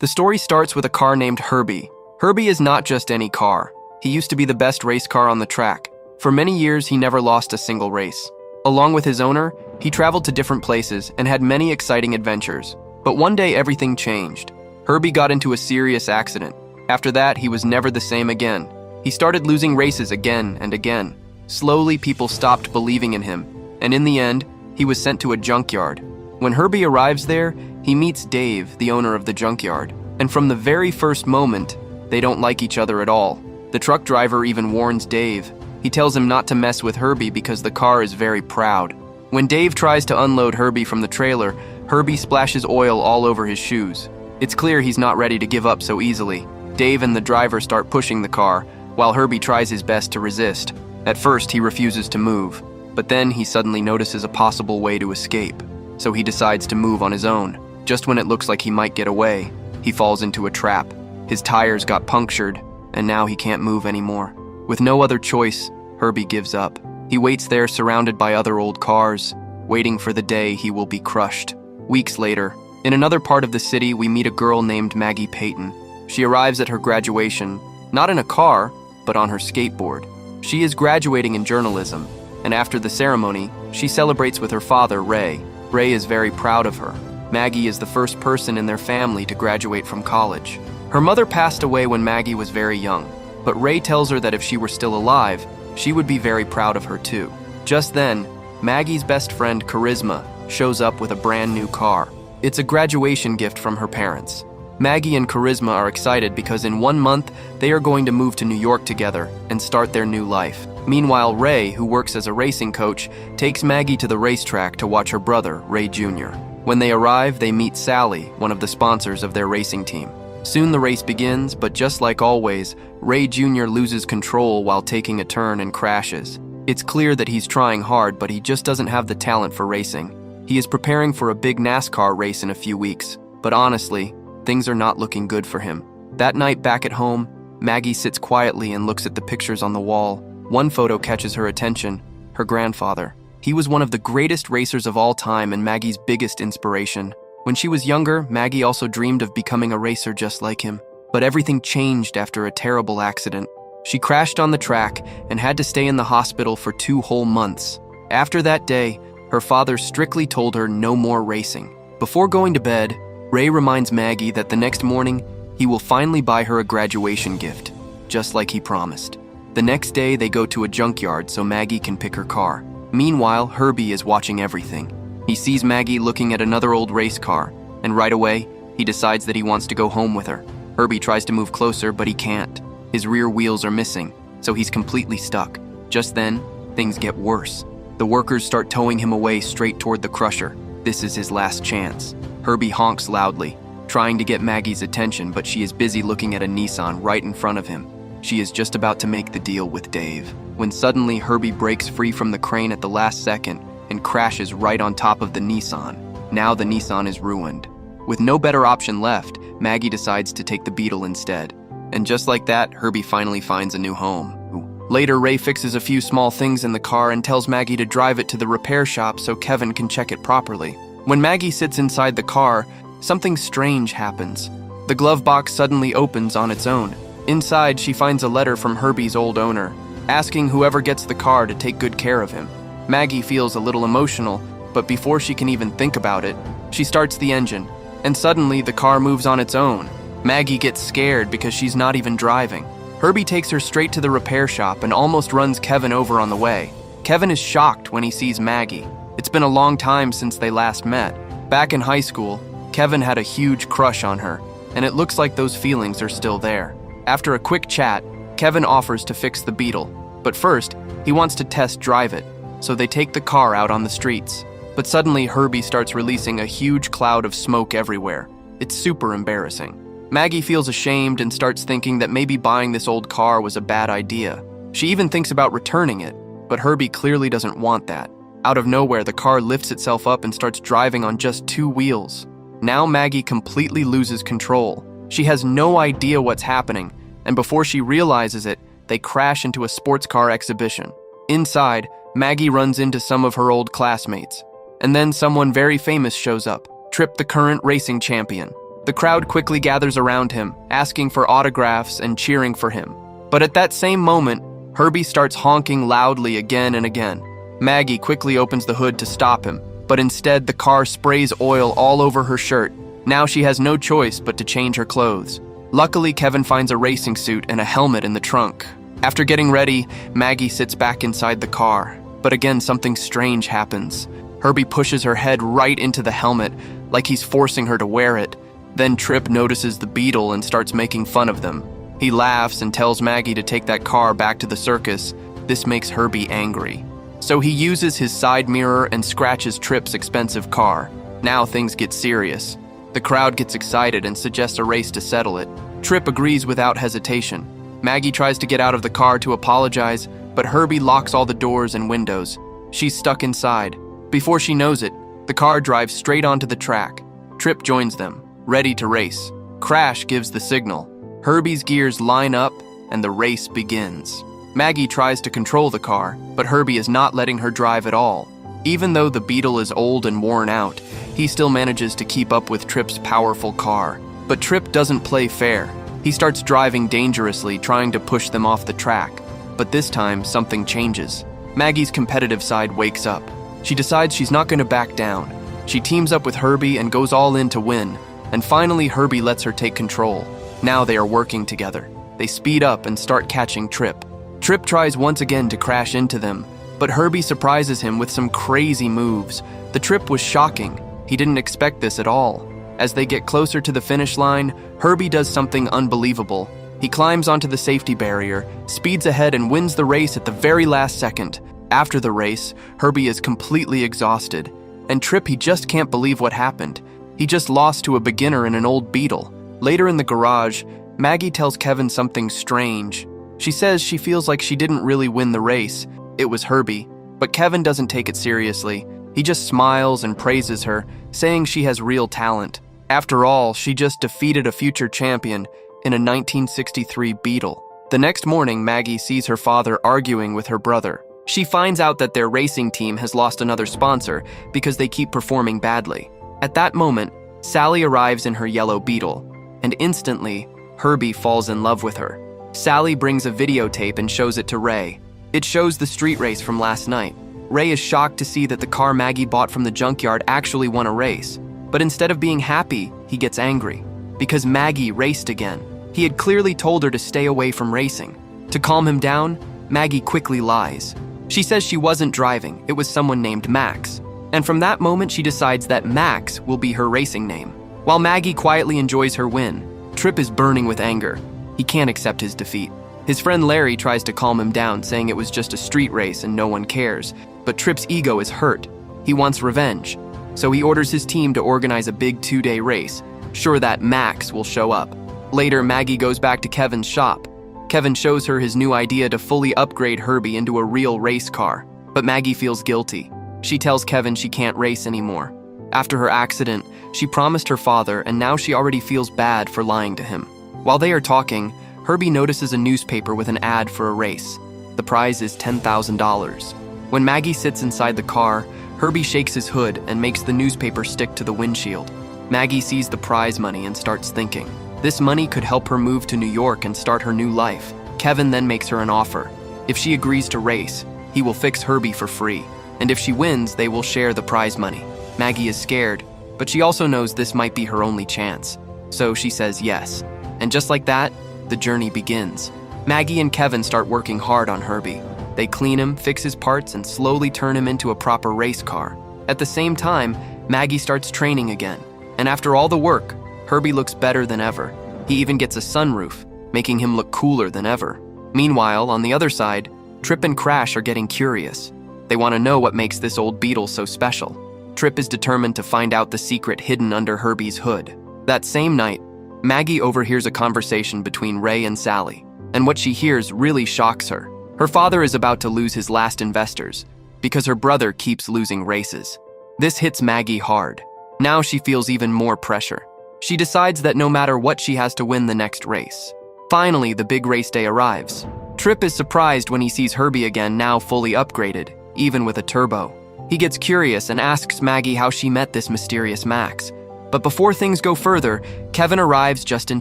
The story starts with a car named Herbie. Herbie is not just any car. He used to be the best race car on the track. For many years, he never lost a single race. Along with his owner, he traveled to different places and had many exciting adventures. But one day, everything changed. Herbie got into a serious accident. After that, he was never the same again. He started losing races again and again. Slowly, people stopped believing in him, and in the end, he was sent to a junkyard. When Herbie arrives there, he meets Dave, the owner of the junkyard, and from the very first moment, they don't like each other at all. The truck driver even warns Dave. He tells him not to mess with Herbie because the car is very proud. When Dave tries to unload Herbie from the trailer, Herbie splashes oil all over his shoes. It's clear he's not ready to give up so easily. Dave and the driver start pushing the car, while Herbie tries his best to resist. At first, he refuses to move, but then he suddenly notices a possible way to escape. So he decides to move on his own. Just when it looks like he might get away, he falls into a trap. His tires got punctured, and now he can't move anymore. With no other choice, Herbie gives up. He waits there surrounded by other old cars, waiting for the day he will be crushed. Weeks later, in another part of the city, we meet a girl named Maggie Peyton. She arrives at her graduation, not in a car, but on her skateboard. She is graduating in journalism, and after the ceremony, she celebrates with her father, Ray. Ray is very proud of her. Maggie is the first person in their family to graduate from college. Her mother passed away when Maggie was very young, but Ray tells her that if she were still alive, she would be very proud of her too. Just then, Maggie's best friend, Charisma, shows up with a brand new car. It's a graduation gift from her parents. Maggie and Charisma are excited because in 1 month, they are going to move to New York together and start their new life. Meanwhile, Ray, who works as a racing coach, takes Maggie to the racetrack to watch her brother, Ray Jr. When they arrive, they meet Sally, one of the sponsors of their racing team. Soon the race begins, but just like always, Ray Jr. loses control while taking a turn and crashes. It's clear that he's trying hard, but he just doesn't have the talent for racing. He is preparing for a big NASCAR race in a few weeks, but honestly, things are not looking good for him. That night back at home, Maggie sits quietly and looks at the pictures on the wall. One photo catches her attention, her grandfather. He was one of the greatest racers of all time and Maggie's biggest inspiration. When she was younger, Maggie also dreamed of becoming a racer just like him. But everything changed after a terrible accident. She crashed on the track and had to stay in the hospital for 2 whole months. After that day, her father strictly told her no more racing. Before going to bed, Ray reminds Maggie that the next morning, he will finally buy her a graduation gift, just like he promised. The next day, they go to a junkyard so Maggie can pick her car. Meanwhile, Herbie is watching everything. He sees Maggie looking at another old race car, and right away, he decides that he wants to go home with her. Herbie tries to move closer, but he can't. His rear wheels are missing, so he's completely stuck. Just then, things get worse. The workers start towing him away straight toward the crusher. This is his last chance. Herbie honks loudly, trying to get Maggie's attention, but she is busy looking at a Nissan right in front of him. She is just about to make the deal with Dave, when suddenly Herbie breaks free from the crane at the last second and crashes right on top of the Nissan. Now the Nissan is ruined. With no better option left, Maggie decides to take the Beetle instead. And just like that, Herbie finally finds a new home. Later, Ray fixes a few small things in the car and tells Maggie to drive it to the repair shop so Kevin can check it properly. When Maggie sits inside the car, something strange happens. The glove box suddenly opens on its own. Inside, she finds a letter from Herbie's old owner, asking whoever gets the car to take good care of him. Maggie feels a little emotional, but before she can even think about it, she starts the engine, and suddenly the car moves on its own. Maggie gets scared because she's not even driving. Herbie takes her straight to the repair shop and almost runs Kevin over on the way. Kevin is shocked when he sees Maggie. It's been a long time since they last met. Back in high school, Kevin had a huge crush on her, and it looks like those feelings are still there. After a quick chat, Kevin offers to fix the Beetle, but first, he wants to test drive it, so they take the car out on the streets. But suddenly, Herbie starts releasing a huge cloud of smoke everywhere. It's super embarrassing. Maggie feels ashamed and starts thinking that maybe buying this old car was a bad idea. She even thinks about returning it, but Herbie clearly doesn't want that. Out of nowhere, the car lifts itself up and starts driving on just 2 wheels. Now Maggie completely loses control. She has no idea what's happening, and before she realizes it, they crash into a sports car exhibition. Inside, Maggie runs into some of her old classmates, and then someone very famous shows up, Tripp, the current racing champion. The crowd quickly gathers around him, asking for autographs and cheering for him. But at that same moment, Herbie starts honking loudly again and again. Maggie quickly opens the hood to stop him, but instead the car sprays oil all over her shirt. Now she has no choice but to change her clothes. Luckily, Kevin finds a racing suit and a helmet in the trunk. After getting ready, Maggie sits back inside the car. But again, something strange happens. Herbie pushes her head right into the helmet, like he's forcing her to wear it. Then Trip notices the Beetle and starts making fun of them. He laughs and tells Maggie to take that car back to the circus. This makes Herbie angry. So he uses his side mirror and scratches Trip's expensive car. Now things get serious. The crowd gets excited and suggests a race to settle it. Trip agrees without hesitation. Maggie tries to get out of the car to apologize, but Herbie locks all the doors and windows. She's stuck inside. Before she knows it, the car drives straight onto the track. Trip joins them, ready to race. Crash gives the signal. Herbie's gears line up, and the race begins. Maggie tries to control the car, but Herbie is not letting her drive at all. Even though the Beetle is old and worn out, he still manages to keep up with Trip's powerful car. But Trip doesn't play fair. He starts driving dangerously, trying to push them off the track. But this time, something changes. Maggie's competitive side wakes up. She decides she's not going to back down. She teams up with Herbie and goes all in to win. And finally, Herbie lets her take control. Now they are working together. They speed up and start catching Trip. Trip tries once again to crash into them, but Herbie surprises him with some crazy moves. The trip was shocking. He didn't expect this at all. As they get closer to the finish line, Herbie does something unbelievable. He climbs onto the safety barrier, speeds ahead, and wins the race at the very last second. After the race, Herbie is completely exhausted. And Trip, he just can't believe what happened. He just lost to a beginner in an old Beetle. Later in the garage, Maggie tells Kevin something strange. She says she feels like she didn't really win the race. It was Herbie. But Kevin doesn't take it seriously. He just smiles and praises her, saying she has real talent. After all, she just defeated a future champion in a 1963 Beetle. The next morning, Maggie sees her father arguing with her brother. She finds out that their racing team has lost another sponsor because they keep performing badly. At that moment, Sally arrives in her yellow Beetle, and instantly, Herbie falls in love with her. Sally brings a videotape and shows it to Ray. It shows the street race from last night. Ray is shocked to see that the car Maggie bought from the junkyard actually won a race. But instead of being happy, he gets angry. Because Maggie raced again. He had clearly told her to stay away from racing. To calm him down, Maggie quickly lies. She says she wasn't driving, it was someone named Max. And from that moment, she decides that Max will be her racing name. While Maggie quietly enjoys her win, Trip is burning with anger. He can't accept his defeat. His friend Larry tries to calm him down, saying it was just a street race and no one cares. But Trip's ego is hurt. He wants revenge. So he orders his team to organize a big 2-day race, sure that Max will show up. Later, Maggie goes back to Kevin's shop. Kevin shows her his new idea to fully upgrade Herbie into a real race car. But Maggie feels guilty. She tells Kevin she can't race anymore. After her accident, she promised her father, and now she already feels bad for lying to him. While they are talking, Herbie notices a newspaper with an ad for a race. The prize is $10,000. When Maggie sits inside the car, Herbie shakes his hood and makes the newspaper stick to the windshield. Maggie sees the prize money and starts thinking. This money could help her move to New York and start her new life. Kevin then makes her an offer. If she agrees to race, he will fix Herbie for free. And if she wins, they will share the prize money. Maggie is scared, but she also knows this might be her only chance. So she says yes. And just like that, the journey begins. Maggie and Kevin start working hard on Herbie. They clean him, fix his parts, and slowly turn him into a proper race car. At the same time, Maggie starts training again. And after all the work, Herbie looks better than ever. He even gets a sunroof, making him look cooler than ever. Meanwhile, on the other side, Trip and Crash are getting curious. They want to know what makes this old Beetle so special. Trip is determined to find out the secret hidden under Herbie's hood. That same night, Maggie overhears a conversation between Ray and Sally, and what she hears really shocks her. Her father is about to lose his last investors because her brother keeps losing races. This hits Maggie hard. Now she feels even more pressure. She decides that no matter what, she has to win the next race. Finally, the big race day arrives. Trip is surprised when he sees Herbie again, now fully upgraded, even with a turbo. He gets curious and asks Maggie how she met this mysterious Max. But before things go further, Kevin arrives just in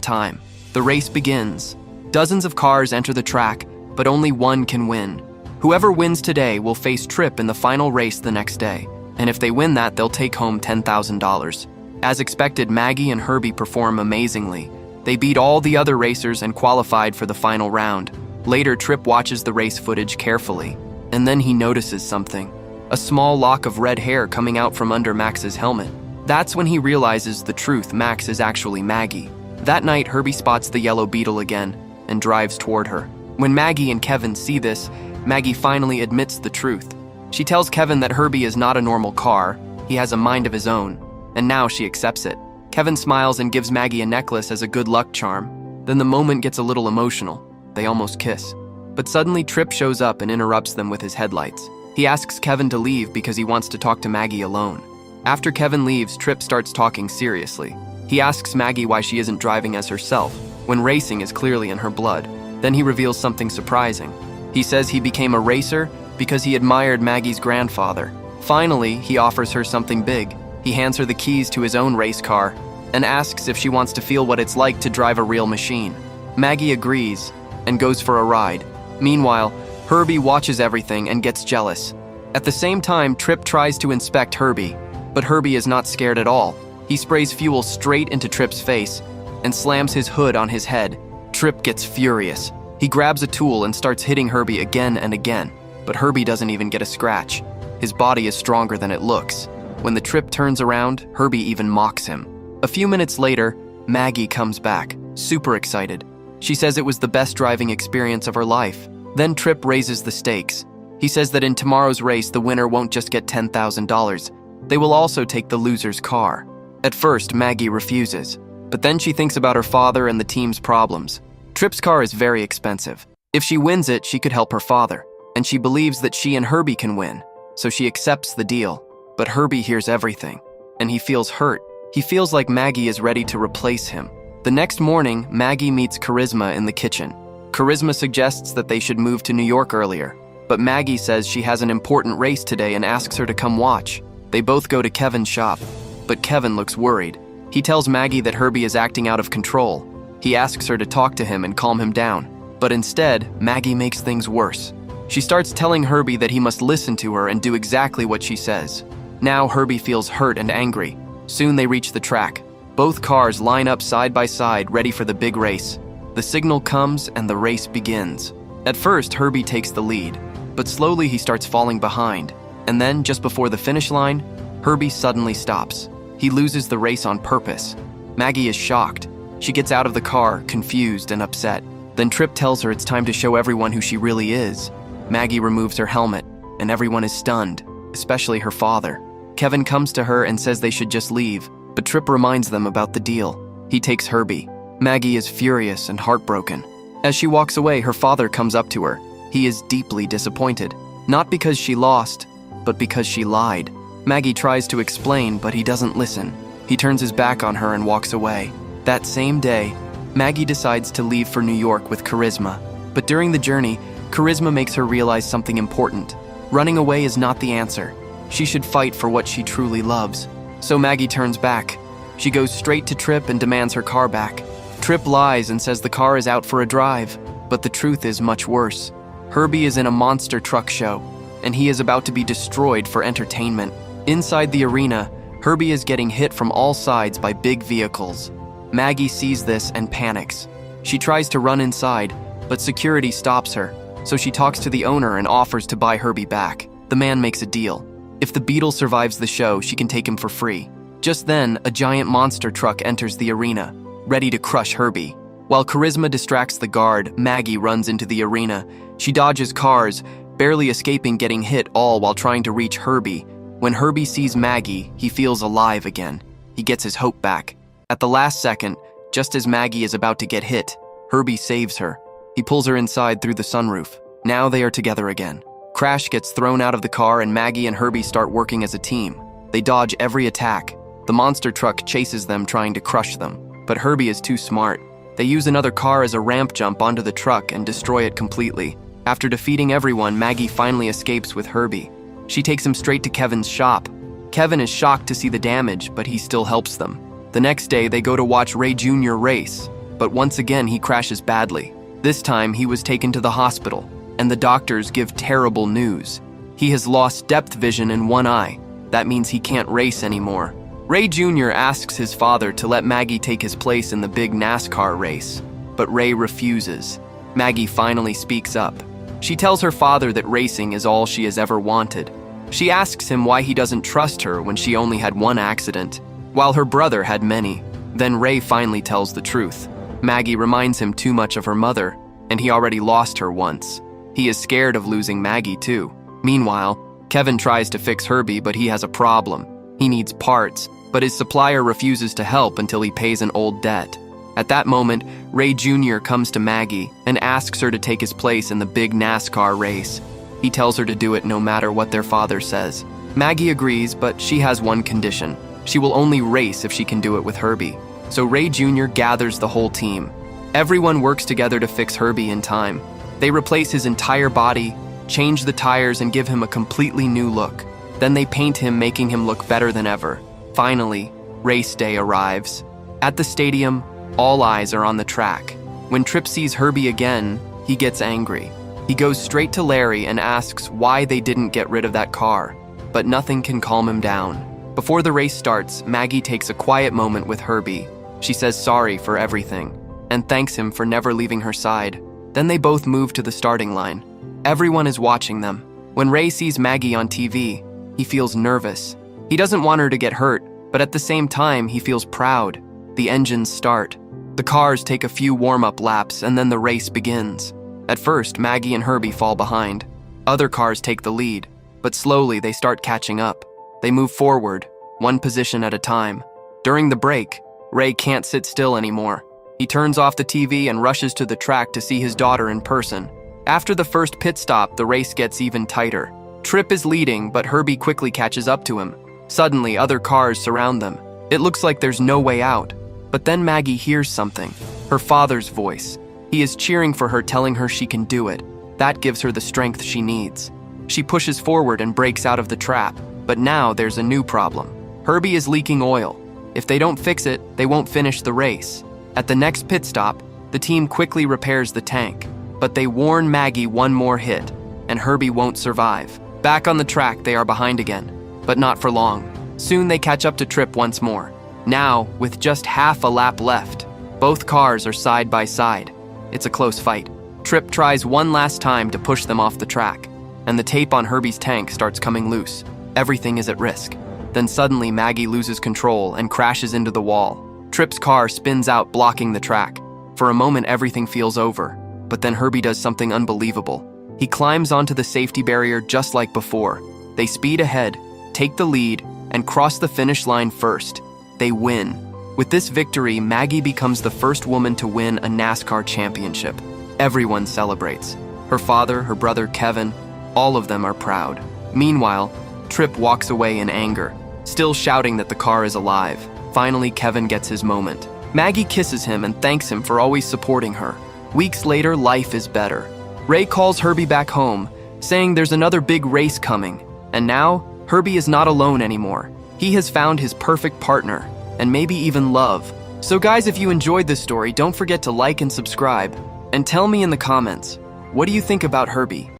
time. The race begins. Dozens of cars enter the track, but only one can win. Whoever wins today will face Tripp in the final race the next day, and if they win that, they'll take home $10,000. As expected, Maggie and Herbie perform amazingly. They beat all the other racers and qualified for the final round. Later, Tripp watches the race footage carefully, and then he notices something. A small lock of red hair coming out from under Max's helmet. That's when he realizes the truth. Max is actually Maggie. That night, Herbie spots the yellow Beetle again and drives toward her. When Maggie and Kevin see this, Maggie finally admits the truth. She tells Kevin that Herbie is not a normal car, he has a mind of his own, and now she accepts it. Kevin smiles and gives Maggie a necklace as a good luck charm. Then the moment gets a little emotional. They almost kiss. But suddenly Tripp shows up and interrupts them with his headlights. He asks Kevin to leave because he wants to talk to Maggie alone. After Kevin leaves, Tripp starts talking seriously. He asks Maggie why she isn't driving as herself, when racing is clearly in her blood. Then he reveals something surprising. He says he became a racer because he admired Maggie's grandfather. Finally, he offers her something big. He hands her the keys to his own race car and asks if she wants to feel what it's like to drive a real machine. Maggie agrees and goes for a ride. Meanwhile, Herbie watches everything and gets jealous. At the same time, Tripp tries to inspect Herbie, but Herbie is not scared at all. He sprays fuel straight into Tripp's face and slams his hood on his head. Tripp gets furious. He grabs a tool and starts hitting Herbie again and again, but Herbie doesn't even get a scratch. His body is stronger than it looks. When the Tripp turns around, Herbie even mocks him. A few minutes later, Maggie comes back, super excited. She says it was the best driving experience of her life. Then Tripp raises the stakes. He says that in tomorrow's race, the winner won't just get $10,000. They will also take the loser's car. At first, Maggie refuses, but then she thinks about her father and the team's problems. Tripp's car is very expensive. If she wins it, she could help her father, and she believes that she and Herbie can win, so she accepts the deal. But Herbie hears everything, and he feels hurt. He feels like Maggie is ready to replace him. The next morning, Maggie meets Charisma in the kitchen. Charisma suggests that they should move to New York earlier, but Maggie says she has an important race today and asks her to come watch. They both go to Kevin's shop, but Kevin looks worried. He tells Maggie that Herbie is acting out of control. He asks her to talk to him and calm him down, but instead, Maggie makes things worse. She starts telling Herbie that he must listen to her and do exactly what she says. Now Herbie feels hurt and angry. Soon they reach the track. Both cars line up side by side, ready for the big race. The signal comes and the race begins. At first, Herbie takes the lead, but slowly he starts falling behind. And then, just before the finish line, Herbie suddenly stops. He loses the race on purpose. Maggie is shocked. She gets out of the car, confused and upset. Then Tripp tells her it's time to show everyone who she really is. Maggie removes her helmet, and everyone is stunned, especially her father. Kevin comes to her and says they should just leave, but Tripp reminds them about the deal. He takes Herbie. Maggie is furious and heartbroken. As she walks away, her father comes up to her. He is deeply disappointed, not because she lost, but because she lied. Maggie tries to explain, but he doesn't listen. He turns his back on her and walks away. That same day, Maggie decides to leave for New York with Charisma. But during the journey, Charisma makes her realize something important. Running away is not the answer. She should fight for what she truly loves. So Maggie turns back. She goes straight to Tripp and demands her car back. Tripp lies and says the car is out for a drive, but the truth is much worse. Herbie is in a monster truck show, and he is about to be destroyed for entertainment. Inside the arena, Herbie is getting hit from all sides by big vehicles. Maggie sees this and panics. She tries to run inside, but security stops her, so she talks to the owner and offers to buy Herbie back. The man makes a deal. If the Beetle survives the show, she can take him for free. Just then, a giant monster truck enters the arena, ready to crush Herbie. While Charisma distracts the guard, Maggie runs into the arena. She dodges cars, barely escaping getting hit, all while trying to reach Herbie. When Herbie sees Maggie, he feels alive again. He gets his hope back. At the last second, just as Maggie is about to get hit, Herbie saves her. He pulls her inside through the sunroof. Now they are together again. Crash gets thrown out of the car and Maggie and Herbie start working as a team. They dodge every attack. The monster truck chases them, trying to crush them. But Herbie is too smart. They use another car as a ramp jump onto the truck and destroy it completely. After defeating everyone, Maggie finally escapes with Herbie. She takes him straight to Kevin's shop. Kevin is shocked to see the damage, but he still helps them. The next day, they go to watch Ray Jr. race, but once again he crashes badly. This time, he was taken to the hospital, and the doctors give terrible news. He has lost depth vision in one eye. That means he can't race anymore. Ray Jr. asks his father to let Maggie take his place in the big NASCAR race, but Ray refuses. Maggie finally speaks up. She tells her father that racing is all she has ever wanted. She asks him why he doesn't trust her when she only had one accident, while her brother had many. Then Ray finally tells the truth. Maggie reminds him too much of her mother, and he already lost her once. He is scared of losing Maggie too. Meanwhile, Kevin tries to fix Herbie, but he has a problem. He needs parts, but his supplier refuses to help until he pays an old debt. At that moment, Ray Jr. comes to Maggie and asks her to take his place in the big NASCAR race. He tells her to do it no matter what their father says. Maggie agrees, but she has one condition. She will only race if she can do it with Herbie. So Ray Jr. gathers the whole team. Everyone works together to fix Herbie in time. They replace his entire body, change the tires, and give him a completely new look. Then they paint him, making him look better than ever. Finally, race day arrives. At the stadium, all eyes are on the track. When Tripp sees Herbie again, he gets angry. He goes straight to Larry and asks why they didn't get rid of that car, but nothing can calm him down. Before the race starts, Maggie takes a quiet moment with Herbie. She says sorry for everything and thanks him for never leaving her side. Then they both move to the starting line. Everyone is watching them. When Ray sees Maggie on TV, he feels nervous. He doesn't want her to get hurt, but at the same time, he feels proud. The engines start. The cars take a few warm-up laps, and then the race begins. At first, Maggie and Herbie fall behind. Other cars take the lead, but slowly they start catching up. They move forward, one position at a time. During the break, Ray can't sit still anymore. He turns off the TV and rushes to the track to see his daughter in person. After the first pit stop, the race gets even tighter. Tripp is leading, but Herbie quickly catches up to him. Suddenly, other cars surround them. It looks like there's no way out. But then Maggie hears something. Her father's voice. He is cheering for her, telling her she can do it. That gives her the strength she needs. She pushes forward and breaks out of the trap. But now there's a new problem. Herbie is leaking oil. If they don't fix it, they won't finish the race. At the next pit stop, the team quickly repairs the tank. But they warn Maggie one more hit, and Herbie won't survive. Back on the track, they are behind again, but not for long. Soon they catch up to Tripp once more. Now, with just half a lap left, both cars are side by side. It's a close fight. Tripp tries one last time to push them off the track, and the tape on Herbie's tank starts coming loose. Everything is at risk. Then suddenly Maggie loses control and crashes into the wall. Tripp's car spins out, blocking the track. For a moment, everything feels over, but then Herbie does something unbelievable. He climbs onto the safety barrier just like before. They speed ahead, take the lead, and cross the finish line first. They win. With this victory, Maggie becomes the first woman to win a NASCAR championship. Everyone celebrates. Her father, her brother Kevin, all of them are proud. Meanwhile, Tripp walks away in anger, still shouting that the car is alive. Finally, Kevin gets his moment. Maggie kisses him and thanks him for always supporting her. Weeks later, life is better. Ray calls Herbie back home, saying there's another big race coming. And now, Herbie is not alone anymore. He has found his perfect partner, and maybe even love. So guys, if you enjoyed this story, don't forget to like and subscribe. And tell me in the comments, what do you think about Herbie?